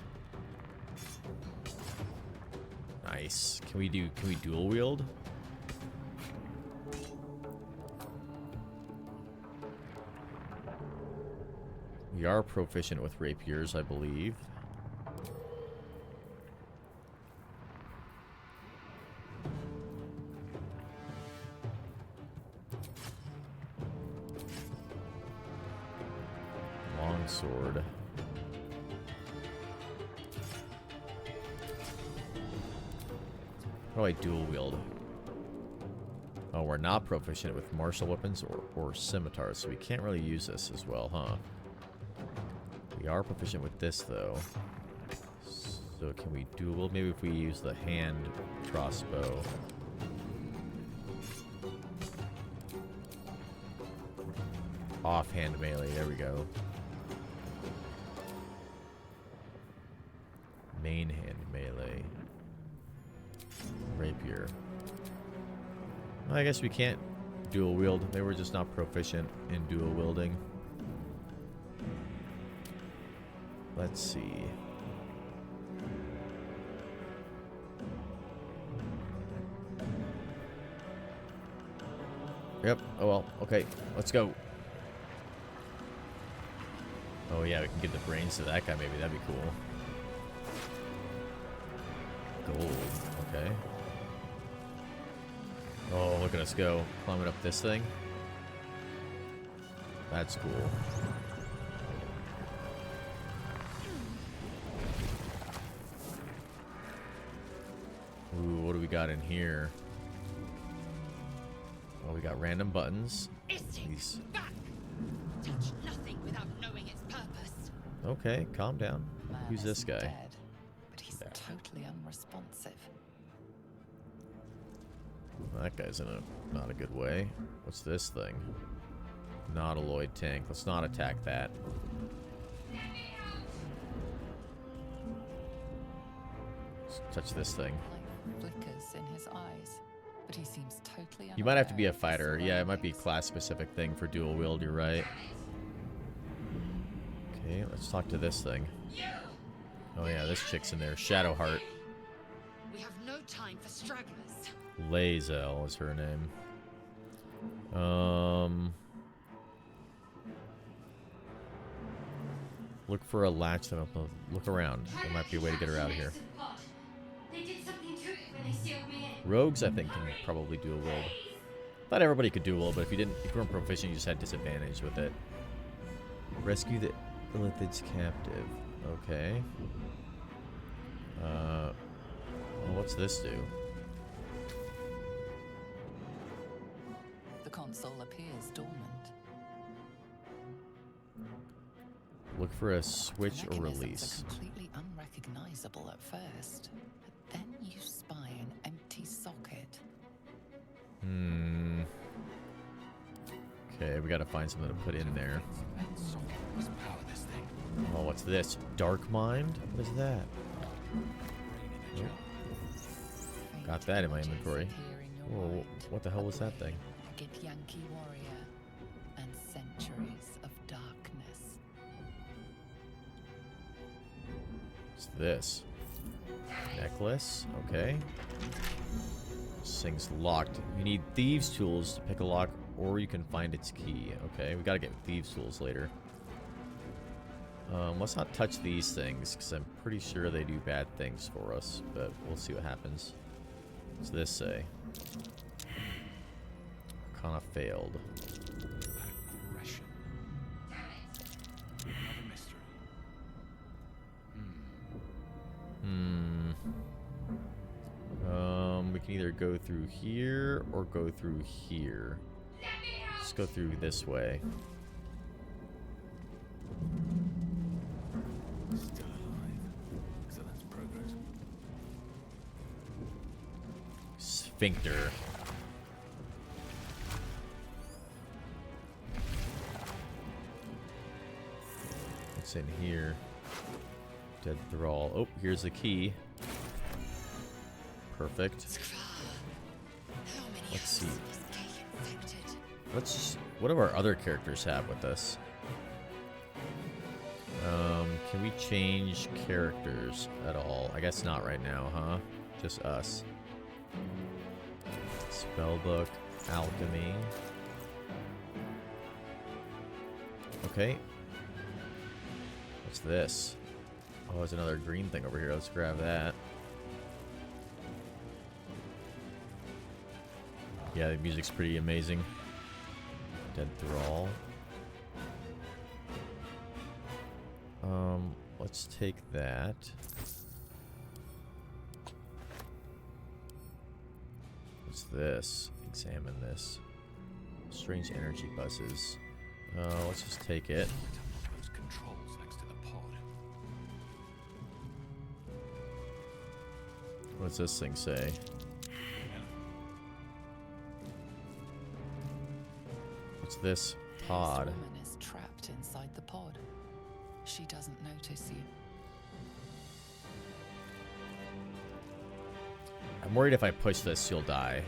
Nice. Can we dual wield? We are proficient with rapiers, I believe. Longsword. How do I dual wield? Oh, we're not proficient with martial weapons or scimitars, so we can't really use this as well, huh? We are proficient with this, though. So can we dual? Maybe if we use the hand crossbow. Offhand melee. There we go. Main hand melee. Rapier. Well, I guess we can't dual wield. Maybe we're just not proficient in dual wielding. Let's see. Yep. Oh well. Okay. Let's go. Oh yeah, we can give the brains to that guy. Maybe that'd be cool. Gold. Okay. Oh, look at us go. Climbing up this thing. That's cool. what do we got in here? Oh, we got random buttons. These. Back! Touch nothing without knowing its purpose. Okay, calm down. Man Who's this isn't guy? Dead, but he's totally unresponsive. That guy's in a not a good way. What's this thing? Nautiloid tank. Let's not attack that. Let's touch this thing. Life flickers in his eyes, but he seems totally You might have to be a unaware of his fighter. Yeah, it might be a surroundings. class-specific thing for dual wield. You're right. Okay, let's talk to this thing. Oh yeah, this chick's in there. Shadowheart. We have no time for stragglers. Lazel is her name. Look for a latch. Look around. There might be a way to get her out of here. They did something to it when they sealed me in. Rogues, I think, can probably dual wield. Not everybody could dual wield, but if you weren't proficient, you just had disadvantage with it. Rescue the Illithid's captive. Okay. Well, what's this do? The console appears dormant. Look for a switch The or mechanisms release. are completely unrecognizable at first, but then you spy an empty socket. Okay, we gotta find something to put in there. Let's power this thing. Oh, what's this? Dark Mind? What is that? Brain in a jar. Faint Got that in my images inventory. appear in your Whoa, mind. what the hell was that A thing? Yankee warrior and centuries of darkness. What's this? Necklace? Okay. This thing's locked. You need thieves' tools to pick a lock, or you can find its key. Okay, we gotta get thieves' tools later. Let's not touch these things, because I'm pretty sure they do bad things for us, but we'll see what happens. What's this say? Arcana failed. Aggression. Another mystery. We can either go through here or go through here. Let's go through this way. Still alive. Excellent progress. Sphincter. What's in here? Dead thrall. Oh, here's the key. Perfect. Let's see. What do our other characters have with us? Can we change characters at all? I guess not right now, huh? Just us. Spellbook, alchemy. Okay. What's this? Oh, there's another green thing over here. Let's grab that. Yeah, the music's pretty amazing. Dead Thrall. Let's take that. What's this? Examine this. Strange energy buses. Let's just take it. Those controls next to the pod. What's this thing say? What's this pod? This woman is trapped inside the pod. She doesn't notice you. I'm worried if I push this, she'll die.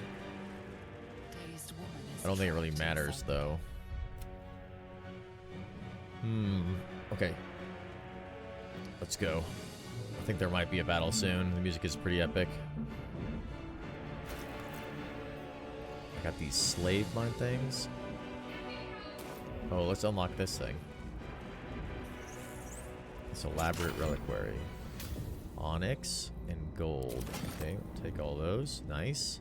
Dazed woman is I don't think it really trapped matters, inside though. Okay. Let's go. I think there might be a battle soon. The music is pretty epic. I got these slave mine things. Oh, let's unlock this thing. This elaborate reliquary. Onyx and gold. Okay, we'll take all those. Nice.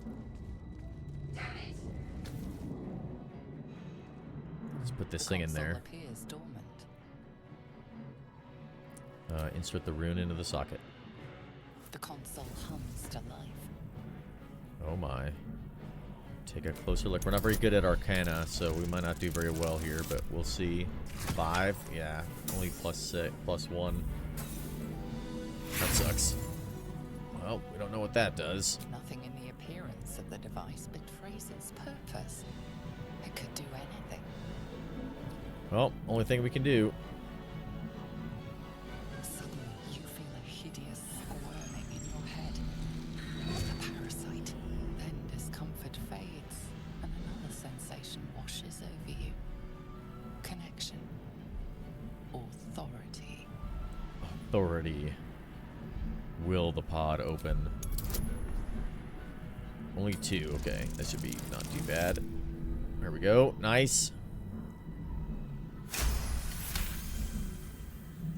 Let's put this thing in console there. appears dormant. Insert the rune into the socket. The console hums to life. Oh my. Take a closer look. We're not very good at Arcana, so we might not do very well here, but we'll see. 5? Yeah, only +1. That sucks. Well, we don't know what that does. Nothing in the appearance of the device betrays its purpose. It could do anything. Well, only thing we can do. Suddenly, you feel a hideous squirming in your head. A parasite. Then discomfort fades, and another sensation washes over you. Connection. Authority. Authority. Will the pod open? Only 2. Okay, that should be not too bad. There we go. Nice.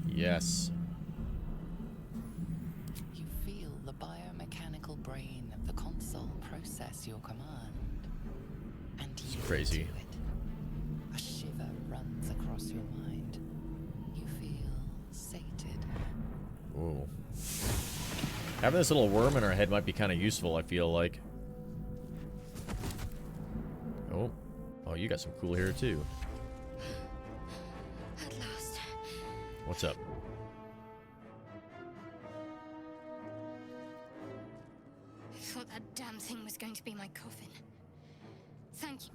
Yes. You feel the biomechanical brain of the console process your command. And you Crazy. do it. A shiver runs across your mind. You feel sated. Ooh. Having this little worm in our head might be kind of useful, I feel like. Oh. Oh, you got some cool hair, too. At last. What's up? I thought that damn thing was going to be my coffin. Thank you.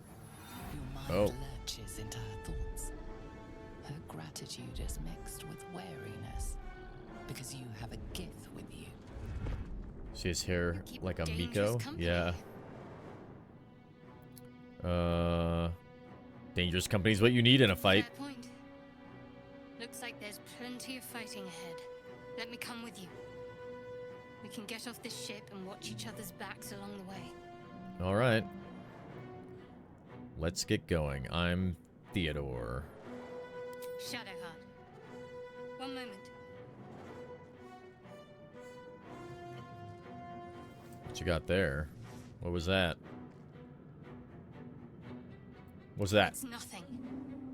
Your mind lurches into her thoughts. Her gratitude is mixed with wariness, because you have a gift with you. She has hair Keep like a dangerous Miko. company. Yeah. Dangerous company is what you need in a fight. Fair point. Looks like there's plenty of fighting ahead. Let me come with you. We can get off this ship and watch each other's backs along the way. All right. Let's get going. I'm Theodore. Shadowheart. One moment. What you got there? What was that? What's that? It's nothing.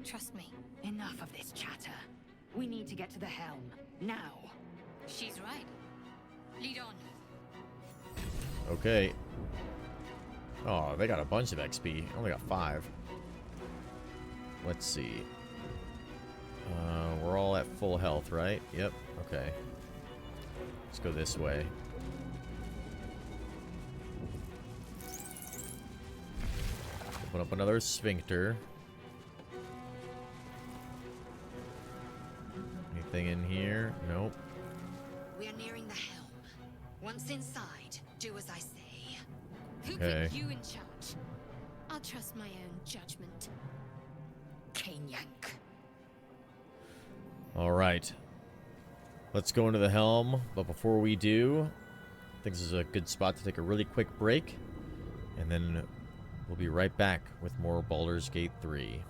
Trust me. Enough of this chatter. We need to get to the helm. Now. She's right. Lead on. Okay. Oh, they got a bunch of XP. Only got 5. Let's see. We're all at full health, right? Yep. Okay. Let's go this way. Open up another sphincter. Anything in here? Nope. We are nearing the helm. Once inside, do as I say. Who Okay. put you in charge? I'll trust my own judgment. Kanyank. All right. Let's go into the helm. But before we do, I think this is a good spot to take a really quick break. And then we'll be right back with more Baldur's Gate 3.